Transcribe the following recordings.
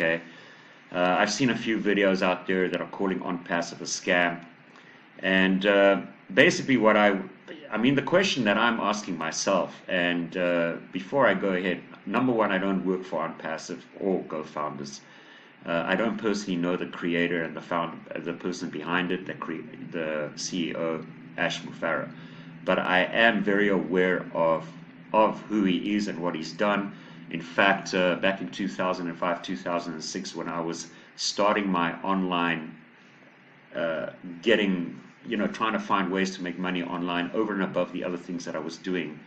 okay? I've seen a few videos out there that are calling OnPassive a scam. And basically I mean, the question that I'm asking myself, and before I go ahead, number one, I don't work for OnPassive or GoFounders. I don't personally know the creator and the person behind it, the CEO, Ash Mufareh. But I am very aware of who he is and what he's done. In fact, back in 2005, 2006, when I was starting my online, trying to find ways to make money online over and above the other things that I was doing,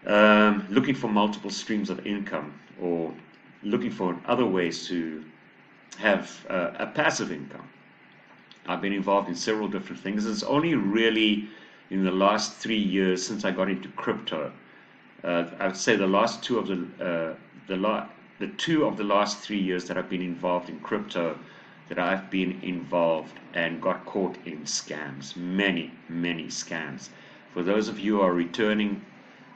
looking for multiple streams of income or looking for other ways to have a passive income. I've been involved in several different things. It's only really in the last 3 years since I got into crypto. I would say the two of the last 3 years that I've been involved in crypto, that I've been involved and got caught in scams, many scams. For those of you who are returning,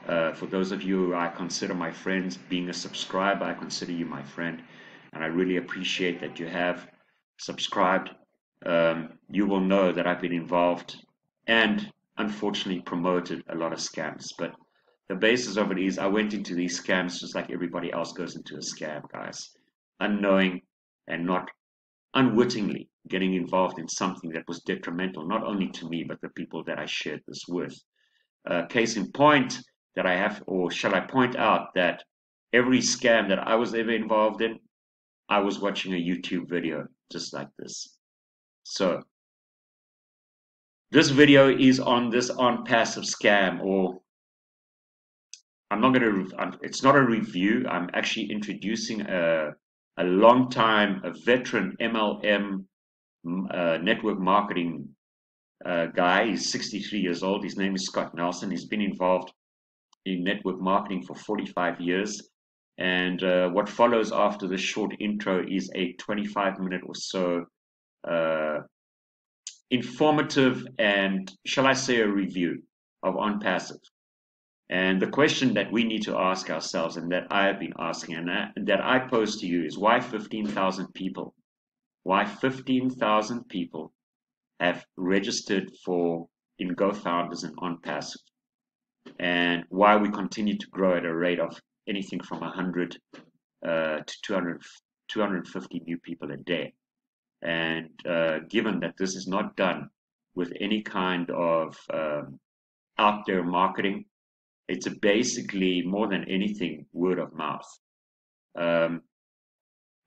for those of you who I consider my friends, being a subscriber, I consider you my friend, and I really appreciate that you have subscribed. You will know that I've been involved and unfortunately promoted a lot of scams, but the basis of it is I went into these scams just like everybody else goes into a scam, guys, unknowing and not unwittingly getting involved in something that was detrimental not only to me but the people that I shared this with. Case in point that I have, or shall I point out that every scam that I was ever involved in, I was watching a YouTube video just like this. So this video is on this OnPassive scam, or it's not a review. I'm actually introducing a veteran MLM network marketing guy. He's 63 years old. His name is Scott Nelson. He's been involved in network marketing for 45 years. And what follows after this short intro is a 25-minute or so informative and, shall I say, a review of OnPassive. And the question that we need to ask ourselves, and that I have been asking, and that I pose to you, is why 15,000 people? Why 15,000 people have registered in GoFounders and OnPassive? And why we continue to grow at a rate of anything from 100 to 250 new people a day. And given that this is not done with any kind of out there marketing, it's basically, more than anything, word of mouth.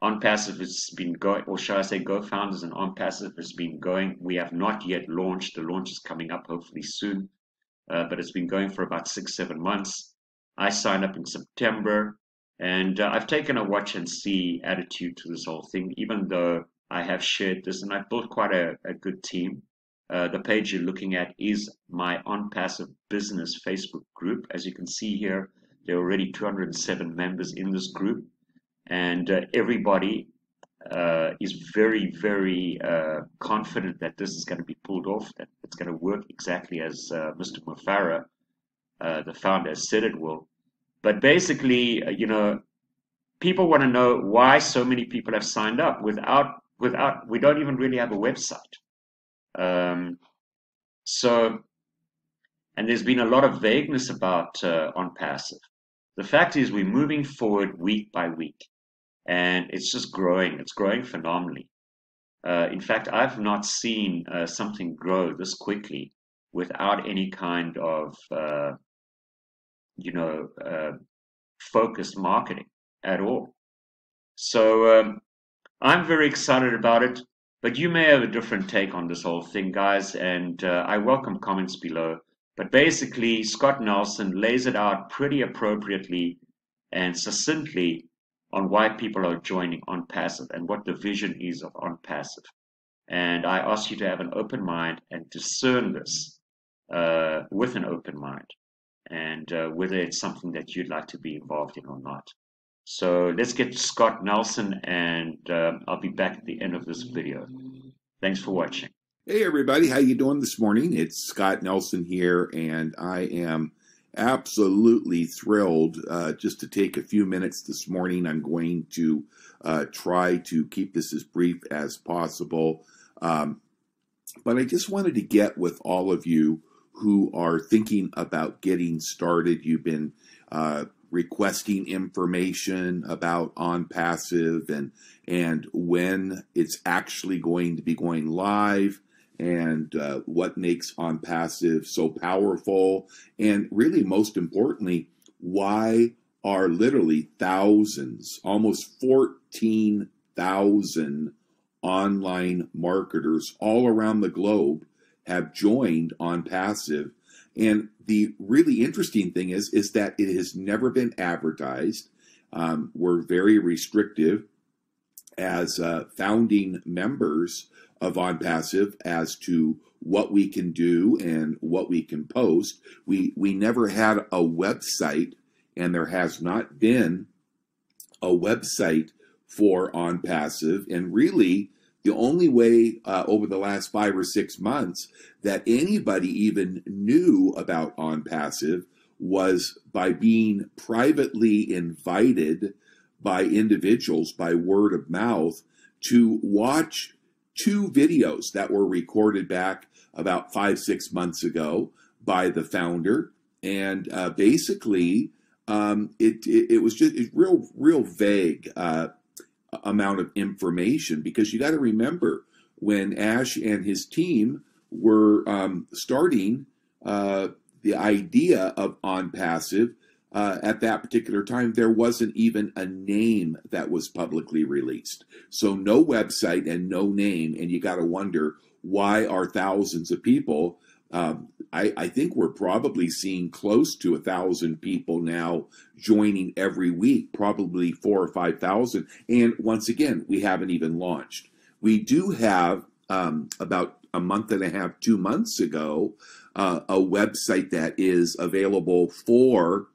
OnPassive has been going, or shall I say GoFounders and OnPassive has been going. We have not yet launched. The launch is coming up hopefully soon, but it's been going for about 6-7 months. I signed up in September, and I've taken a watch and see attitude to this whole thing, even though I have shared this and I've built quite a good team. The page you're looking at is my OnPassive business Facebook group. As you can see here, there are already 207 members in this group, and everybody is very confident that this is going to be pulled off, that it's going to work exactly as Mr. Mufareh, the founder, has said it will. But basically, people want to know why so many people have signed up without we don't even really have a website. And there's been a lot of vagueness about OnPassive. The fact is, we're moving forward week by week, and it's just growing. It's growing phenomenally. In fact, I've not seen something grow this quickly without any kind of focused marketing at all. So I'm very excited about it. But you may have a different take on this whole thing, guys, and I welcome comments below. But basically, Scott Nelson lays it out pretty appropriately and succinctly on why people are joining OnPassive and what the vision is of OnPassive. And I ask you to have an open mind and discern this with an open mind, and whether it's something that you'd like to be involved in or not. So let's get to Scott Nelson, and I'll be back at the end of this video. Thanks for watching. Hey everybody, how you doing this morning? It's Scott Nelson here, and I am Absolutely thrilled just to take a few minutes this morning. I'm going to try to keep this as brief as possible. But I just wanted to get with all of you who are thinking about getting started. You've been requesting information about onpassive and when it's actually going to be going live, and what makes onpassive so powerful, and really most importantly, why are literally thousands, almost 14,000 online marketers all around the globe have joined onpassive. And the really interesting thing is that it has never been advertised. We're very restrictive as founding members of onpassive as to what we can do and what we can post. We never had a website, and there has not been a website for onpassive. And really, the only way over the last 5 or 6 months that anybody even knew about onpassive was by being privately invited by individuals by word of mouth to watch 2 videos that were recorded back about 5-6 months ago by the founder. And basically, it was just a real vague amount of information, because you got to remember, when Ash and his team were starting the idea of onpassive, at that particular time, there wasn't even a name that was publicly released. So no website and no name, and you got to wonder, why are thousands of people? I think we're probably seeing close to 1,000 people now joining every week, probably 4,000 or 5,000. And once again, we haven't even launched. We do have about a month and a half, 2 months ago, a website that is available for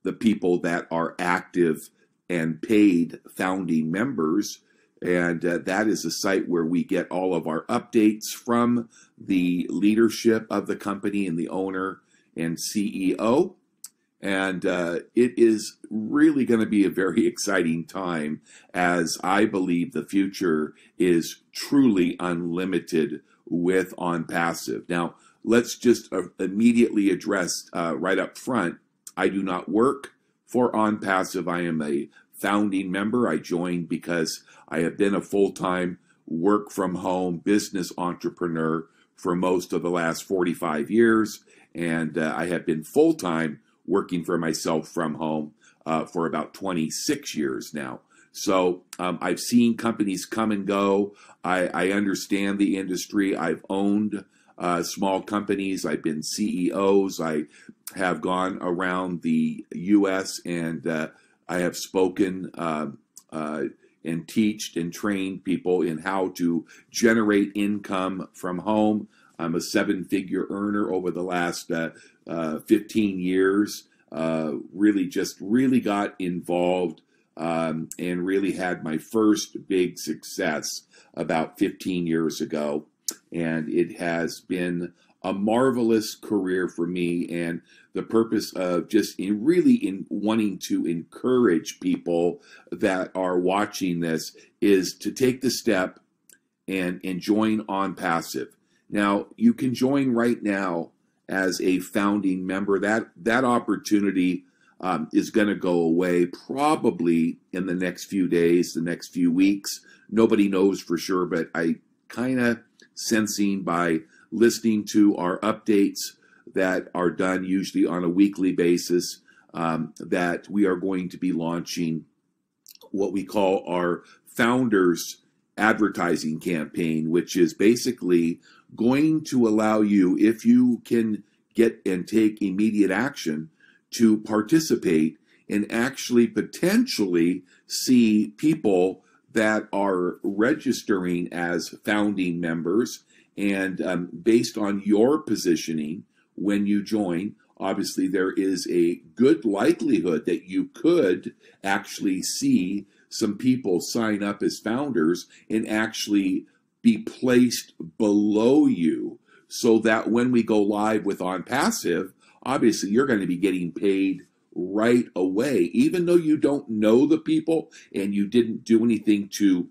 the people that are active and paid founding members. And that is a site where we get all of our updates from the leadership of the company and the owner and CEO. And it is really going to be a very exciting time, as I believe the future is truly unlimited with onpassive. Now, let's just immediately address right up front, I do not work for onpassive. I am a founding member. I joined because I have been a full-time work from home business entrepreneur for most of the last 45 years. And I have been full-time working for myself from home for about 26 years now. So I've seen companies come and go. I understand the industry. I've owned small companies. I've been CEOs. I have gone around the U.S. and I have spoken and taught and trained people in how to generate income from home. I'm a 7-figure earner over the last 15 years. Really got involved and really had my first big success about 15 years ago. And it has been a marvelous career for me, and the purpose of just in wanting to encourage people that are watching this is to take the step and join onpassive. Now, you can join right now as a founding member. That opportunity is going to go away probably in the next few days, the next few weeks. Nobody knows for sure, but I kind of sensing by listening to our updates that are done usually on a weekly basis, that we are going to be launching what we call our Founders Advertising Campaign, which is basically going to allow you, if you can get and take immediate action, to participate and actually potentially see people that are registering as founding members. And based on your positioning when you join, obviously there is a good likelihood that you could actually see some people sign up as founders and actually be placed below you, so that when we go live with onpassive, obviously you're going to be getting paid right away, even though you don't know the people and you didn't do anything to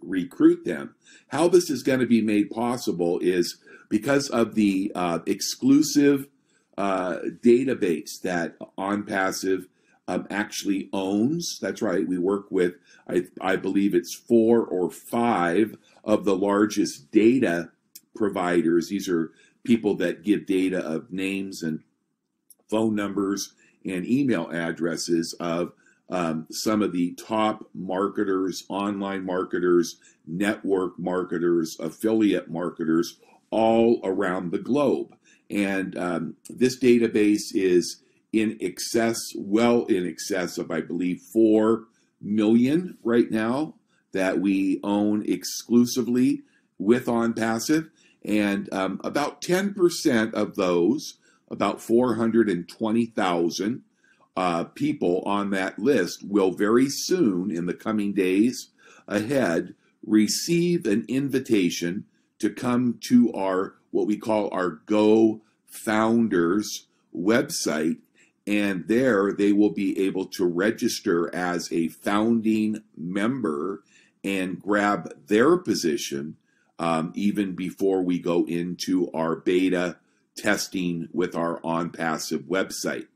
recruit them. How this is going to be made possible is because of the exclusive database that onpassive actually owns. That's right. We work with, I believe it's 4 or 5 of the largest data providers. These are people that give data of names and phone numbers and email addresses of some of the top marketers, online marketers, network marketers, affiliate marketers all around the globe. And this database is in excess, well in excess of, I believe, 4 million right now that we own exclusively with onpassive. And about 10% of those, about 420,000 people on that list will very soon, in the coming days ahead, receive an invitation to come to our, what we call our Go Founders website, and there they will be able to register as a founding member and grab their position even before we go into our beta testing with our onpassive website.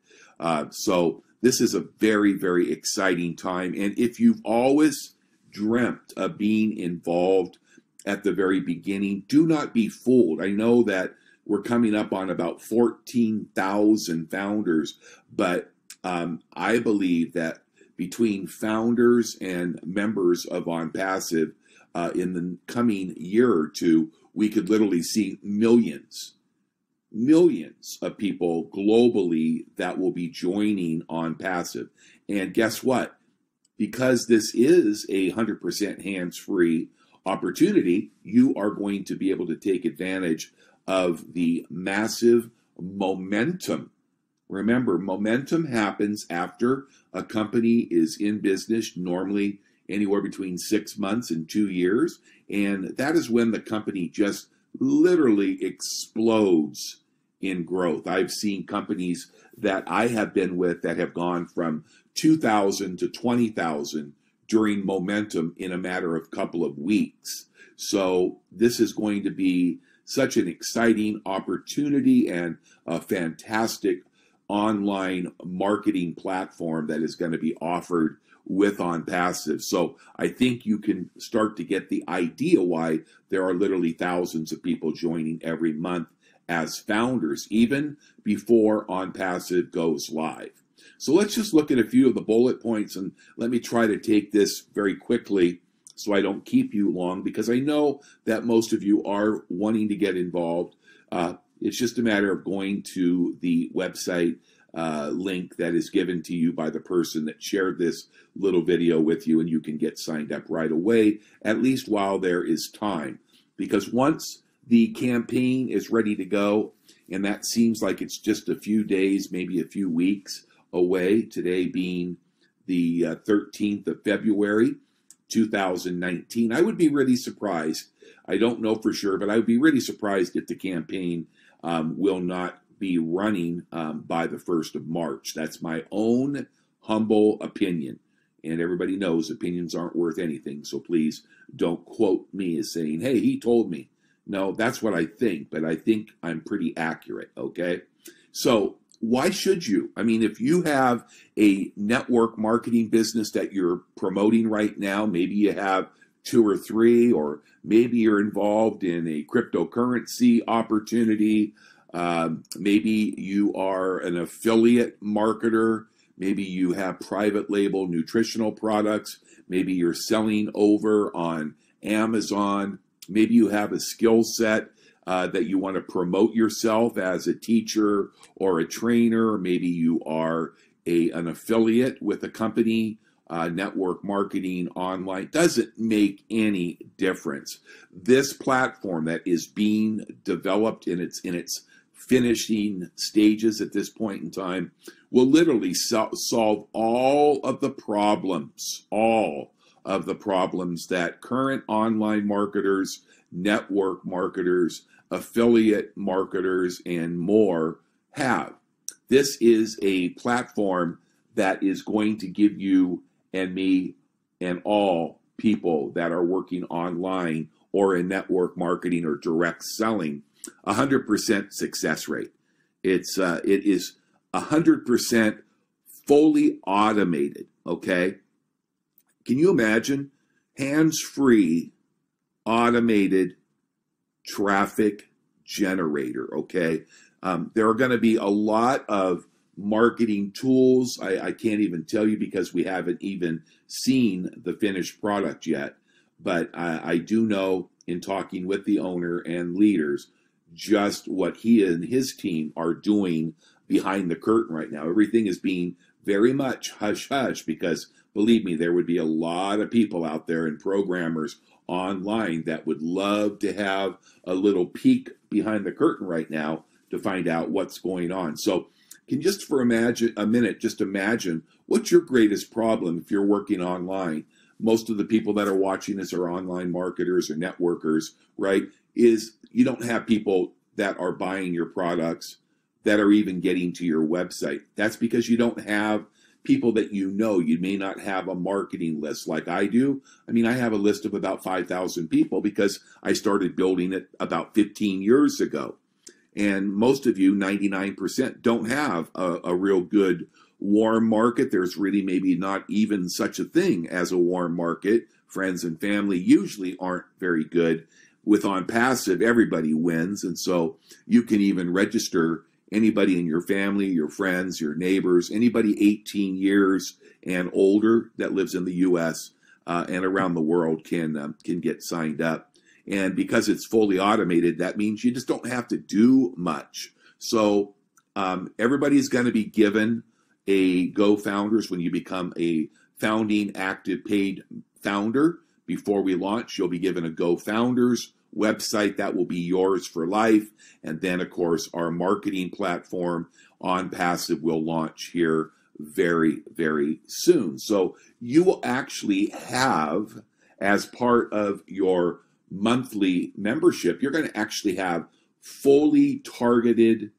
So this is a very, very exciting time. And if you've always dreamt of being involved at the very beginning, do not be fooled. I know that we're coming up on about 14,000 founders, but I believe that between founders and members of onpassive in the coming year or two, we could literally see millions of people globally that will be joining onpassive. And guess what? Because this is a 100% hands-free opportunity, you are going to be able to take advantage of the massive momentum. Remember, momentum happens after a company is in business, normally anywhere between 6 months and 2 years. And that is when the company just literally explodes in growth. I've seen companies that I have been with that have gone from 2,000 to 20,000 during momentum in a matter of a couple of weeks. So this is going to be such an exciting opportunity and a fantastic online marketing platform that is going to be offered with onpassive. So I think you can start to get the idea why there are literally thousands of people joining every month as founders, even before onpassive goes live. So let's just look at a few of the bullet points, and let me try to take this very quickly so I don't keep you long, because I know that most of you are wanting to get involved. It's just a matter of going to the website link that is given to you by the person that shared this little video with you, and you can get signed up right away, at least while there is time. Because once the campaign is ready to go, and that seems like it's just a few days, maybe a few weeks away, today being the 13th of February, 2019, I would be really surprised. I don't know for sure, but I would be really surprised if the campaign will not be running by the 1st of March. That's my own humble opinion. And everybody knows opinions aren't worth anything, so please don't quote me as saying, hey, he told me. No, that's what I think, but I think I'm pretty accurate, okay? So why should you? I mean, if you have a network marketing business that you're promoting right now, maybe you have 2 or 3, or maybe you're involved in a cryptocurrency opportunity, maybe you are an affiliate marketer, maybe you have private label nutritional products, maybe you're selling over on Amazon, maybe you have a skill set that you want to promote yourself as a teacher or a trainer. Maybe you are an affiliate with a company, network marketing, online. Doesn't make any difference. This platform that is being developed in its finishing stages at this point in time will literally solve all of the problems that current online marketers, network marketers, affiliate marketers, and more have. This is a platform that is going to give you and me and all people that are working online or in network marketing or direct selling 100% success rate. It is 100% fully automated. Okay, can you imagine hands-free automated traffic generator? Okay, there are going to be a lot of marketing tools. I can't even tell you because we haven't even seen the finished product yet. But I do know in talking with the owner and leaders just what he and his team are doing behind the curtain right now. Everything is being very much hush hush because believe me, there would be a lot of people out there and programmers online that would love to have a little peek behind the curtain right now to find out what's going on. So can just for a minute, just imagine what's your greatest problem if you're working online. Most of the people that are watching this are online marketers or networkers, right? Is you don't have people that are buying your products that are even getting to your website. That's because you don't have people that you know. You may not have a marketing list like I do. I mean, I have a list of about 5,000 people because I started building it about 15 years ago. And most of you, 99%, don't have a real good warm market. There's really maybe not even such a thing as a warm market. Friends and family usually aren't very good. With onpassive, everybody wins. And so you can even register anybody in your family, your friends, your neighbors, anybody 18 years and older that lives in the U.S. And around the world can get signed up. And because it's fully automated, that means you just don't have to do much. So everybody's going to be given a Go Founders when you become a founding active paid founder. Before we launch, you'll be given a Go Founders website that will be yours for life. And then, of course, our marketing platform onpassive will launch here very, very soon. So you will actually have, as part of your monthly membership, you're going to actually have fully targeted,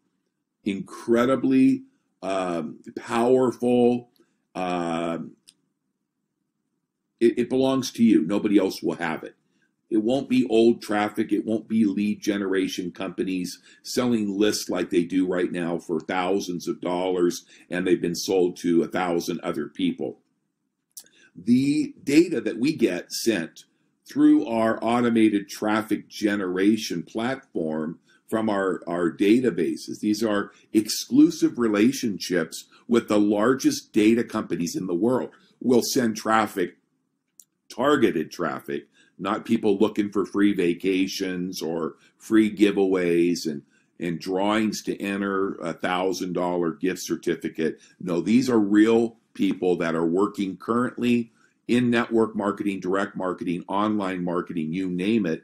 incredibly powerful, it belongs to you. Nobody else will have it. It won't be old traffic. It won't be lead generation companies selling lists like they do right now for thousands of dollars, and they've been sold to 1,000 other people. The data that we get sent through our automated traffic generation platform from our databases, these are exclusive relationships with the largest data companies in the world. We'll send traffic, targeted traffic, not people looking for free vacations or free giveaways and drawings to enter a $1,000 gift certificate. No, these are real people that are working currently in network marketing, direct marketing, online marketing, you name it,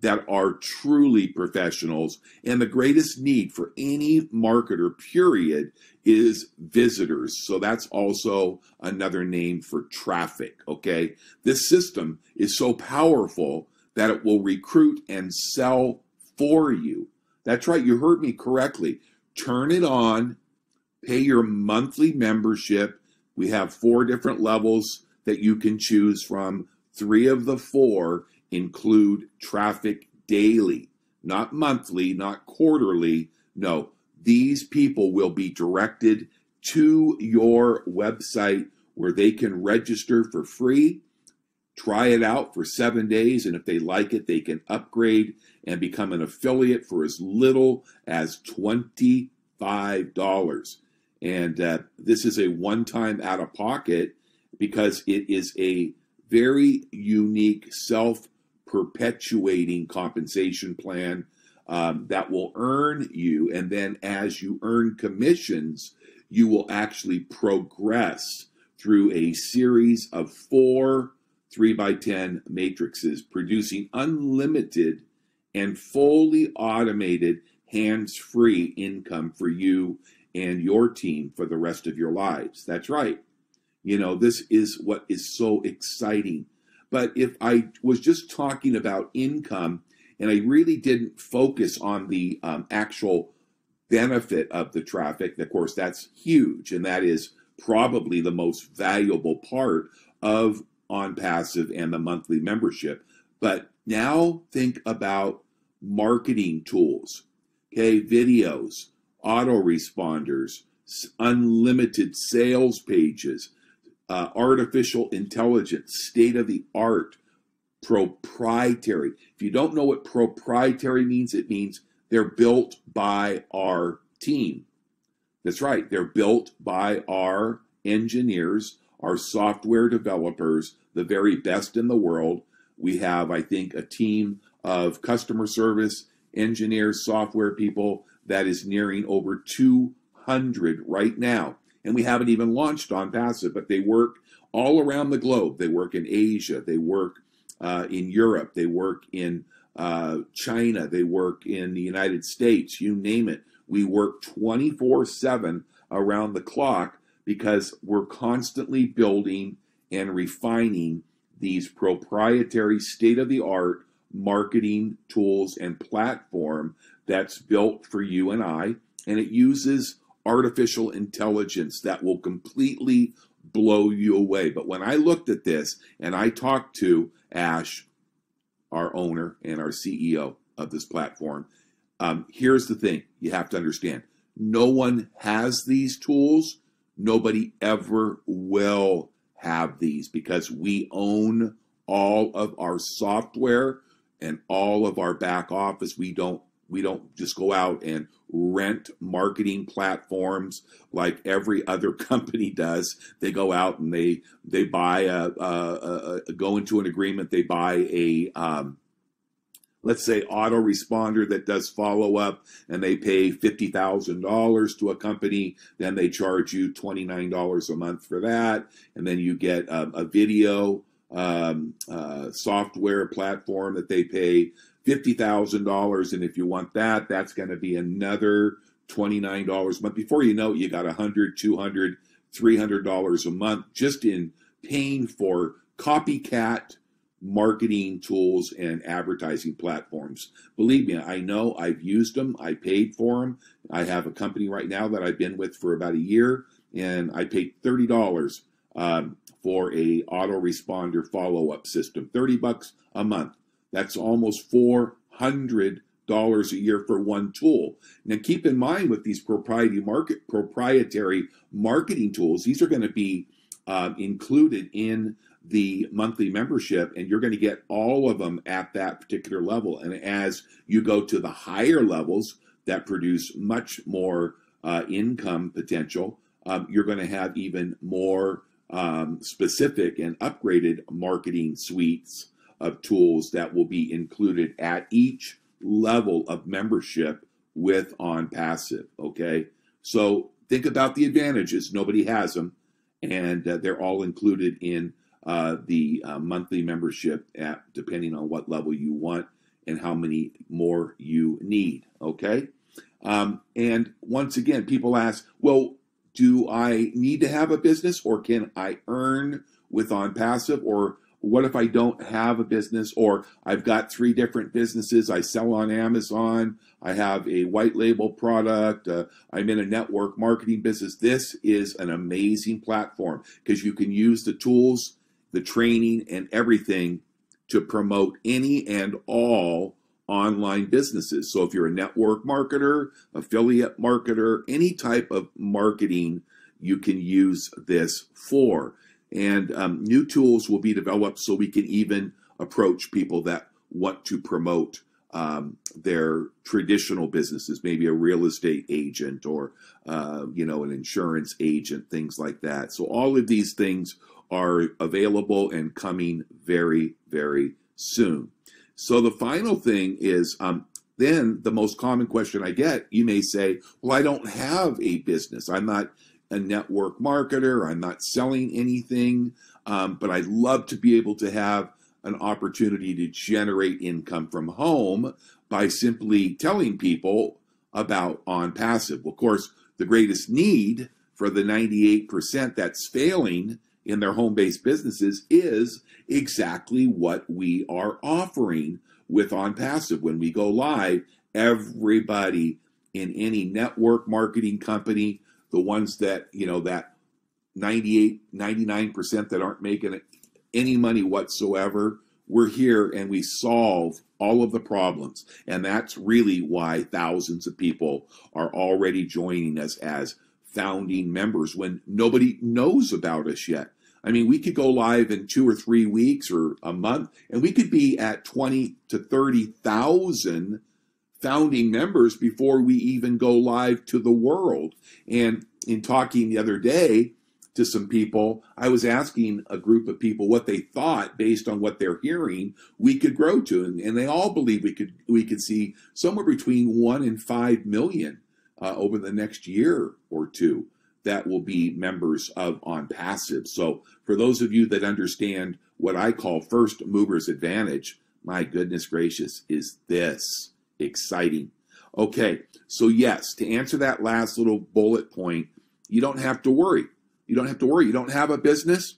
that are truly professionals. And the greatest need for any marketer, period, is visitors. So that's also another name for traffic, okay? This system is so powerful that it will recruit and sell for you. That's right, you heard me correctly. Turn it on, pay your monthly membership. We have 4 different levels that you can choose from. 3 of the 4 include traffic daily, not monthly, not quarterly. No, these people will be directed to your website where they can register for free, try it out for 7 days, and if they like it, they can upgrade and become an affiliate for as little as $25. And this is a one-time out-of-pocket because it is a very unique self-perpetuating compensation plan that will earn you. And then as you earn commissions, you will actually progress through a series of 4 3x10 matrices, producing unlimited and fully automated hands-free income for you and your team for the rest of your lives. That's right. You know, this is what is so exciting. But if I was just talking about income and I really didn't focus on the actual benefit of the traffic. Of course, that's huge, and that is probably the most valuable part of OnPassive and the monthly membership. But now think about marketing tools, okay, videos, autoresponders, unlimited sales pages, artificial intelligence, state of the art, proprietary. If you don't know what proprietary means, it means they're built by our team. That's right, they're built by our engineers, our software developers, the very best in the world. We have, I think, a team of customer service engineers, software people that is nearing over 200 right now. And we haven't even launched OnPassive, but they work all around the globe. They work in Asia, they work in Europe, they work in China, they work in the United States, you name it. We work 24/7 around the clock because we're constantly building and refining these proprietary state-of-the-art marketing tools and platform that's built for you and I, and it uses artificial intelligence that will completely blow you away. But when I looked at this and I talked to Ash, our owner and our CEO of this platform, here's the thing you have to understand. No one has these tools. Nobody ever will have these because we own all of our software and all of our back office. We don't just go out and rent marketing platforms like every other company does. They go out and they buy go into an agreement. They buy a let's say autoresponder that does follow up, and they pay $50,000 to a company. Then they charge you $29 a month for that, and then you get a video software platform that they pay $50,000, and if you want that, that's going to be another $29 a month. Before you know it, you got $100, $200, $300 a month just in paying for copycat marketing tools and advertising platforms. Believe me, I know, I've used them. I paid for them. I have a company right now that I've been with for about a year, and I paid $30 for a autoresponder follow-up system. $30 a month. That's almost $400 a year for one tool. Now keep in mind, with these proprietary marketing tools, these are going to be included in the monthly membership, and you're going to get all of them at that particular level. And as you go to the higher levels that produce much more income potential, you're going to have even more specific and upgraded marketing suites of tools that will be included at each level of membership with OnPassive. Okay, so think about the advantages. Nobody has them, and they're all included in the monthly membership at, depending on what level you want and how many more you need. Okay, and once again, people ask, well, do I need to have a business, or can I earn with OnPassive? Or what if I don't have a business, or I've got 3 different businesses? I sell on Amazon, I have a white label product, I'm in a network marketing business. This is an amazing platform because you can use the tools, the training, and everything to promote any and all online businesses. So if you're a network marketer, affiliate marketer, any type of marketing, you can use this for. And new tools will be developed so we can even approach people that want to promote their traditional businesses, maybe a real estate agent or an insurance agent, things like that. So all of these things are available and coming very, very soon. So the final thing is, then the most common question I get, you may say, well, I don't have a business. I'm not a network marketer. I'm not selling anything, but I'd love to be able to have an opportunity to generate income from home by simply telling people about OnPassive. Well, of course, the greatest need for the 98% that's failing in their home-based businesses is exactly what we are offering with OnPassive. When we go live, everybody in any network marketing company, the ones that, that 98, 99% that aren't making any money whatsoever. We're here and we solve all of the problems. And that's really why thousands of people are already joining us as founding members when nobody knows about us yet. I mean, we could go live in 2 or 3 weeks or a month, and we could be at 20 to 30,000 founding members before we even go live to the world. And in talking the other day to some people, I was asking a group of people what they thought based on what they're hearing we could grow to, and they all believe we could see somewhere between 1 and 5 million over the next year or two that will be members of onpassive. So for those of you that understand what I call first mover's advantage, my goodness gracious, is this exciting. Okay, so yes, to answer that last little bullet point, you don't have to worry. You don't have to worry. You don't have a business.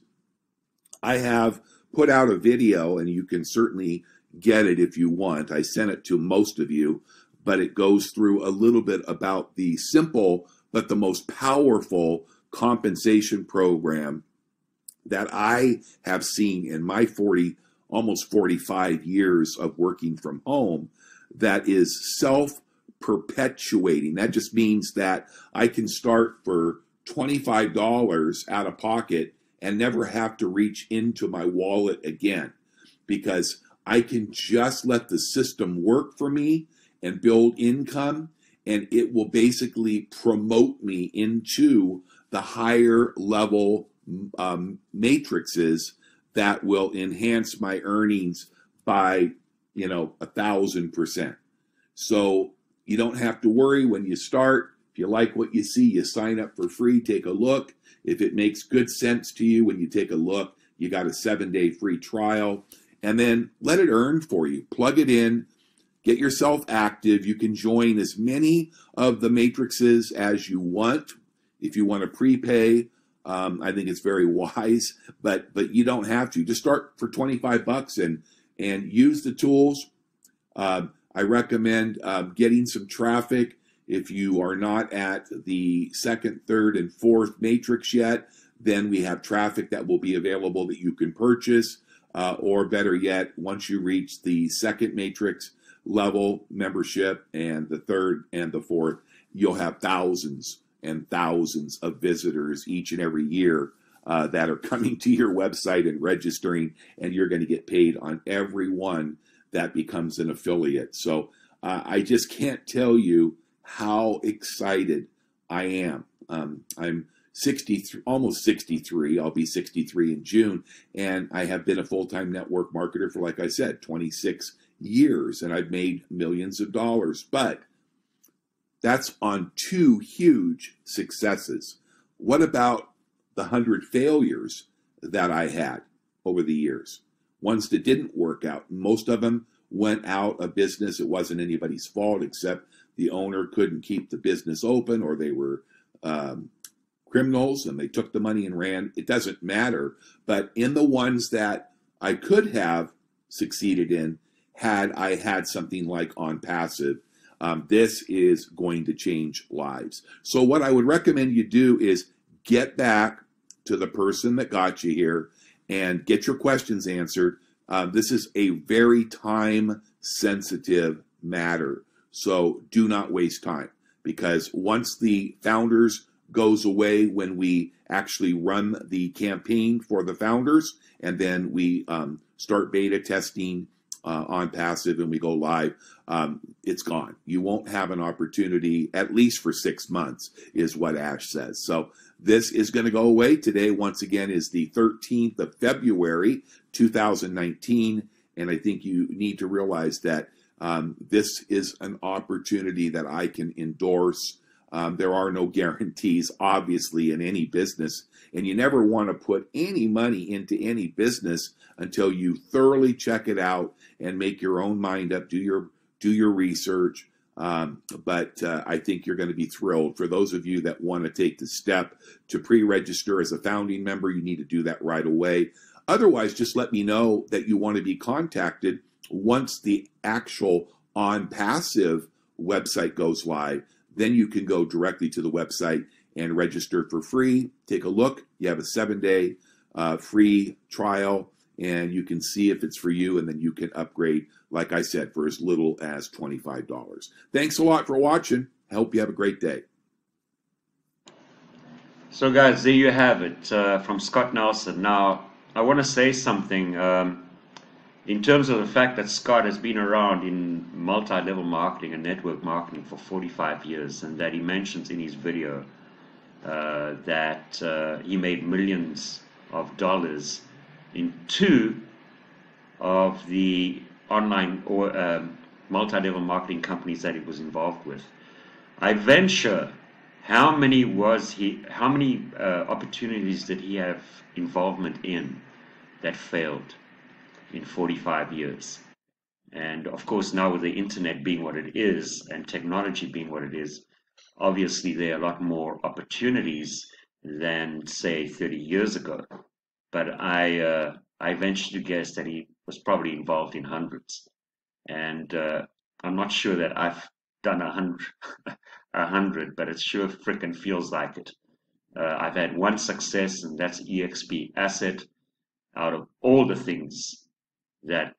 I have put out a video, and you can certainly get it if you want. I sent it to most of you, but it goes through a little bit about the simple but the most powerful compensation program that I have seen in my almost 45 years of working from home that is self-perpetuating. That just means that I can start for $25 out of pocket and never have to reach into my wallet again, because I can just let the system work for me and build income, and it will basically promote me into the higher level matrices that will enhance my earnings by 1,000%. So you don't have to worry when you start. If you like what you see, you sign up for free, take a look. If it makes good sense to you when you take a look, you got a 7-day free trial, and then let it earn for you. Plug it in. Get yourself active. You can join as many of the matrices as you want. If you want to prepay, I think it's very wise, but you don't have to. Just start for $25 and use the tools. I recommend getting some traffic. If you are not at the 2nd, 3rd, and 4th matrix yet, then we have traffic that will be available that you can purchase. Or better yet, once you reach the 2nd matrix level membership and the 3rd and the 4th, you'll have thousands and thousands of visitors each and every year that are coming to your website and registering, and you're going to get paid on every one that becomes an affiliate. So I just can't tell you how excited I am. I'm 63, almost 63. I'll be 63 in June, and I have been a full-time network marketer for, like I said, 26 years, and I've made millions of dollars. But that's on 2 huge successes. What about the 100 failures that I had over the years? Ones that didn't work out. Most of them went out of business. It wasn't anybody's fault, except the owner couldn't keep the business open, or they were criminals and they took the money and ran. It doesn't matter. But in the ones that I could have succeeded in, had I had something like onpassive, this is going to change lives. So what I would recommend you do is get back to the person that got you here and get your questions answered. This is a very time-sensitive matter, so do not waste time, because once the founders goes away, when we actually run the campaign for the founders, and then we start beta testing onpassive and we go live, it's gone. You won't have an opportunity, at least for 6 months, is what Ash says. So this is going to go away. Today, once again, is the 13th of February, 2019, and I think you need to realize that this is an opportunity that I can endorse. There are no guarantees, obviously, in any business, and you never want to put any money into any business until you thoroughly check it out and make your own mind up, do your research. But I think you're going to be thrilled. For those of you that want to take the step to pre-register as a founding member, you need to do that right away. Otherwise, just let me know that you want to be contacted once the actual onpassive website goes live. then you can go directly to the website and register for free. Take a look. You have a 7-day free trial, and you can see if it's for you, and then you can upgrade, like I said, for as little as $25. Thanks a lot for watching. I hope you have a great day. So guys, there you have it from Scott Nelson. Now, I want to say something in terms of the fact that Scott has been around in multi-level marketing and network marketing for 45 years, and that he mentions in his video that he made millions of dollars in 2 of the online or multi-level marketing companies that he was involved with. I venture, how many opportunities did he have involvement in that failed in 45 years? And of course, now with the internet being what it is and technology being what it is, obviously there are a lot more opportunities than, say, 30 years ago. But I venture to guess that he was probably involved in hundreds. And I'm not sure that I've done 100, but it sure frickin' feels like it. I've had one success, and that's EXP Asset, out of all the things that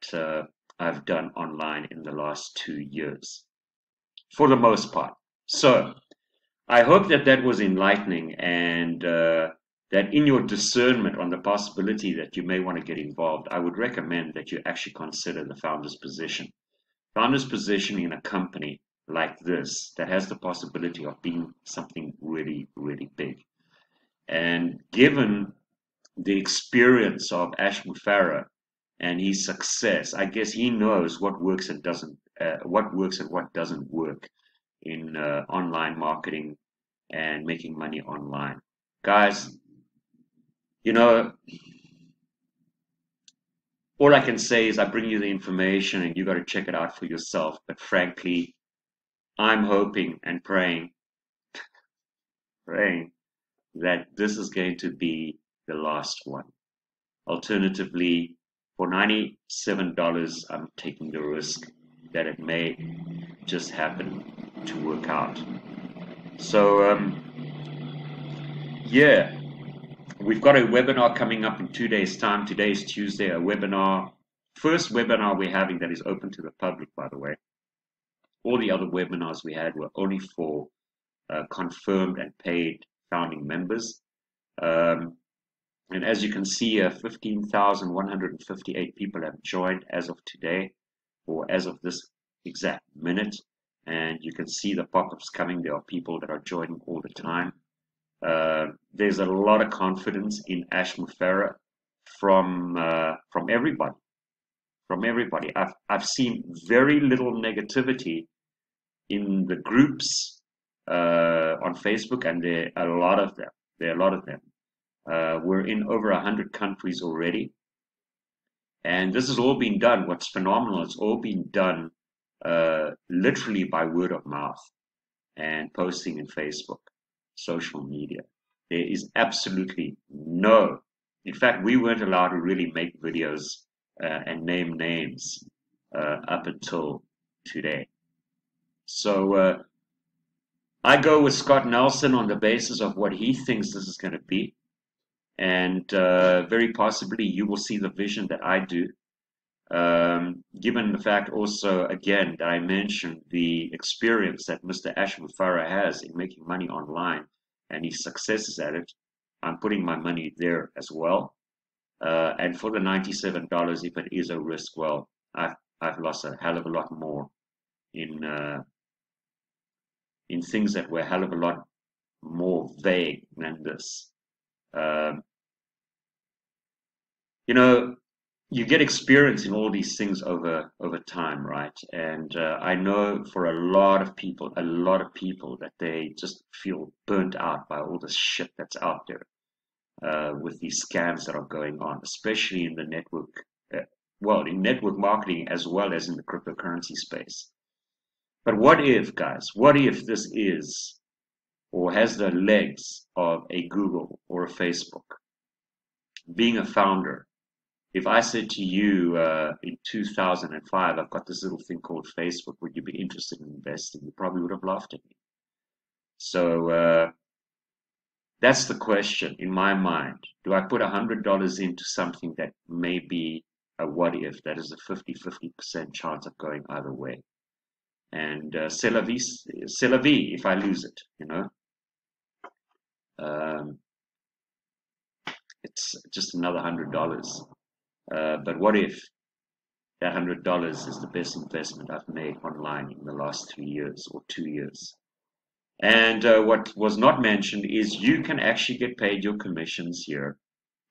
I've done online in the last 2 years, for the most part. So I hope that that was enlightening, and that in your discernment on the possibility that you may want to get involved, I would recommend that you actually consider the founder's position. Founder's position in a company like this that has the possibility of being something really, really big. And given the experience of Ash Mufareh and his success, I guess he knows what works and what works and what doesn't work in online marketing and making money online. Guys, you know, all I can say is I bring you the information and you got to check it out for yourself. But frankly, I'm hoping and praying that this is going to be the last one. Alternatively, for $97, I'm taking the risk that it may just happen to work out. So, yeah, we've got a webinar coming up in 2 days' time. Today is Tuesday, a webinar. First webinar we're having that is open to the public, by the way. All the other webinars we had were only for confirmed and paid founding members. And as you can see, 15,158 people have joined as of today, or as of this exact minute. And you can see the pop-ups coming. There are people that are joining all the time. There's a lot of confidence in Ash Mufareh from everybody. From everybody. I've seen very little negativity in the groups on Facebook, and there are a lot of them. We're in over 100 countries already, and this has all been done. What's phenomenal, it's all been done literally by word of mouth and posting in Facebook, social media. There is absolutely no, in fact, we weren't allowed to really make videos and name names up until today. So I go with Scott Nelson on the basis of what he thinks this is going to be. And very possibly you will see the vision that I do. Given the fact also, again, that I mentioned the experience that Mr. Ash Mufareh has in making money online and his successes at it, I'm putting my money there as well. And for the $97, if it is a risk, well, I've lost a hell of a lot more in things that were a hell of a lot more vague than this. You know, you get experience in all these things over time, right? And I know for a lot of people that they just feel burnt out by all the shit that's out there with these scams that are going on, especially in the network, in network marketing as well as in the cryptocurrency space. But what if, guys, what if this is or has the legs of a Google or a Facebook? Being a founder, if I said to you in 2005, I've got this little thing called Facebook, would you be interested in investing? You probably would have laughed at me. So that's the question in my mind. Do I put $100 into something that may be a what if, that is a 50-50% chance of going either way? And c'est la vie if I lose it, you know. Um, it's just another $100. But what if that $100 is the best investment I've made online in the last 3 years or 2 years? And what was not mentioned is you can actually get paid your commissions here.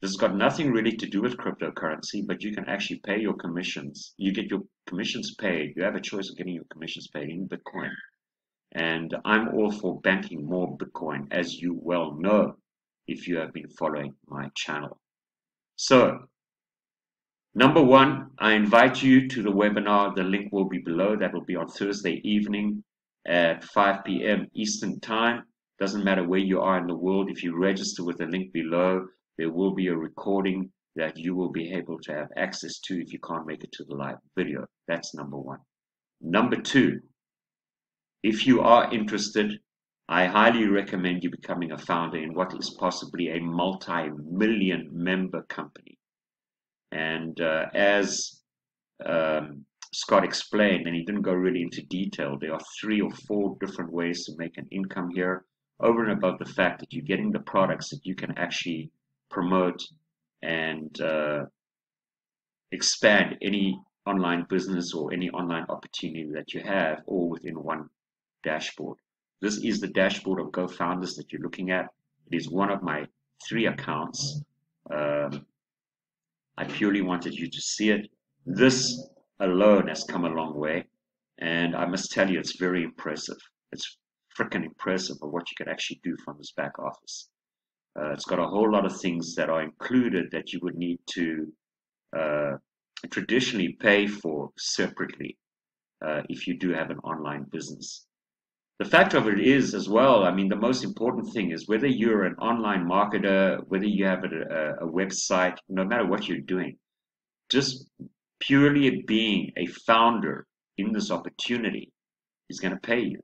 This has got nothing really to do with cryptocurrency, but you can actually pay your commissions. You get your commissions paid. You have a choice of getting your commissions paid in Bitcoin. And I'm all for banking more Bitcoin, as you well know, if you have been following my channel. So, number one, I invite you to the webinar. The link will be below. That will be on Thursday evening at 5 p.m. Eastern Time. Doesn't matter where you are in the world. If you register with the link below, there will be a recording that you will be able to have access to if you can't make it to the live video. That's number one. Number two, if you are interested, I highly recommend you becoming a founder in what is possibly a multi-million member company. And as Scott explained, and he didn't go really into detail, there are 3 or 4 different ways to make an income here, over and above the fact that you're getting the products that you can actually promote and expand any online business or any online opportunity that you have, all within one dashboard. This is the dashboard of GoFounders that you're looking at. It is one of my 3 accounts. I purely wanted you to see it. This alone has come a long way, and I must tell you, it's very impressive. It's freaking impressive of what you can actually do from this back office. It's got a whole lot of things that are included that you would need to traditionally pay for separately if you do have an online business. The fact of it is as well, I mean, the most important thing is whether you're an online marketer, whether you have a website, no matter what you're doing, just purely being a founder in this opportunity is going to pay you.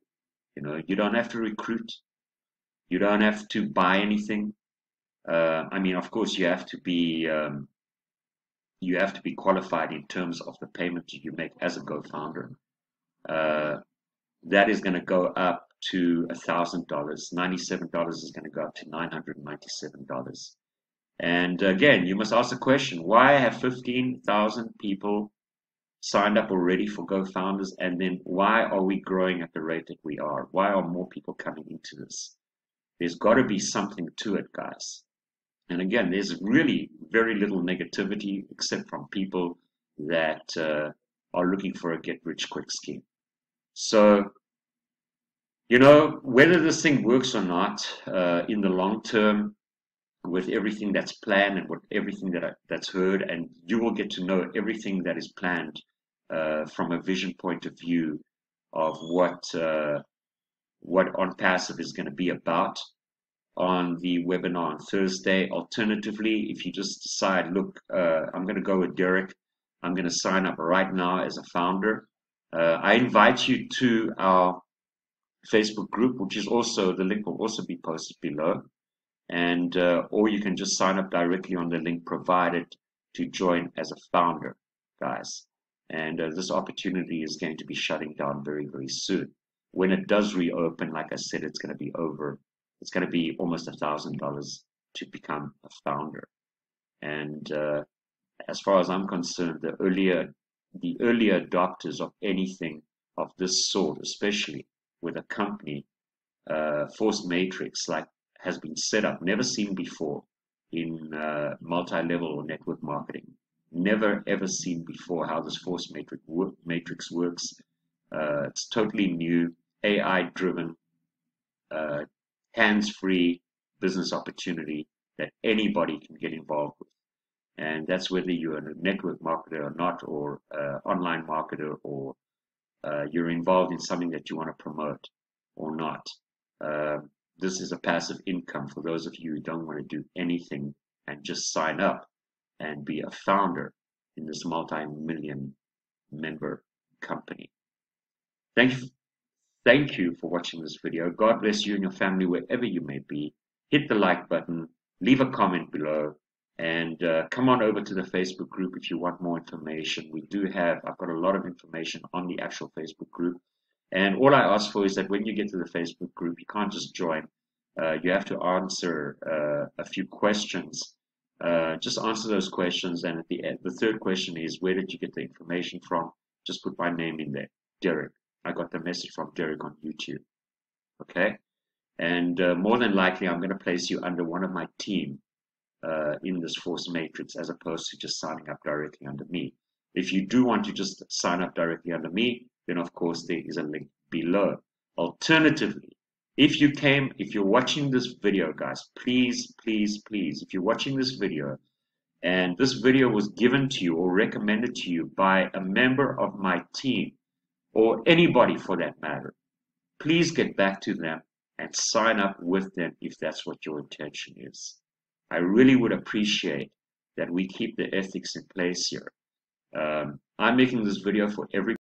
You know, you don't have to recruit. You don't have to buy anything. I mean, of course, you have to be qualified in terms of the payment you make as a co-founder. That is going to go up to $1,000. $97 is going to go up to $997. And again, you must ask the question, why have 15,000 people signed up already for GoFounders? And then why are we growing at the rate that we are? Why are more people coming into this? There's got to be something to it, guys. And again, there's really very little negativity except from people that are looking for a get-rich-quick scheme. So, you know, whether this thing works or not in the long term, with everything that's planned and with everything that's heard, and you will get to know everything that is planned from a vision point of view of what onpassive is going to be about on the webinar on Thursday. Alternatively, if you just decide, look, I'm going to go with Derek, I'm going to sign up right now as a founder. I invite you to our Facebook group, which is also, the link will also be posted below. And or you can just sign up directly on the link provided to join as a founder, guys. And this opportunity is going to be shutting down very, very soon. When it does reopen, like I said, it's going to be over. It's going to be almost $1,000 to become a founder. And as far as I'm concerned, the earlier adopters of anything of this sort, especially with a company, Force Matrix, like has been set up, never seen before in multi-level or network marketing. Never ever seen before how this Force Matrix works. It's totally new, AI-driven, hands-free business opportunity that anybody can get involved with. And that's whether you're a network marketer or not, or online marketer, or you're involved in something that you want to promote or not. This is a passive income for those of you who don't want to do anything and just sign up and be a founder in this multi-million member company. Thank Thank you for watching this video. God bless you and your family wherever you may be. Hit the like button, leave a comment below, and come on over to the Facebook group if you want more information. I've got a lot of information on the actual Facebook group. And all I ask for is that when you get to the Facebook group, you can't just join. You have to answer a few questions. Just answer those questions. And at the end, the third question is, where did you get the information from? Just put my name in there, Derek. I got the message from Derek on YouTube. Okay? And more than likely, I'm going to place you under one of my team in this force matrix as opposed to just signing up directly under me. If you do want to just sign up directly under me, then of course there is a link below. Alternatively, if you're watching this video, guys, please, if you're watching this video and this video was given to you or recommended to you by a member of my team or anybody for that matter, please get back to them and sign up with them if that's what your intention is. I really would appreciate that we keep the ethics in place here. I'm making this video for every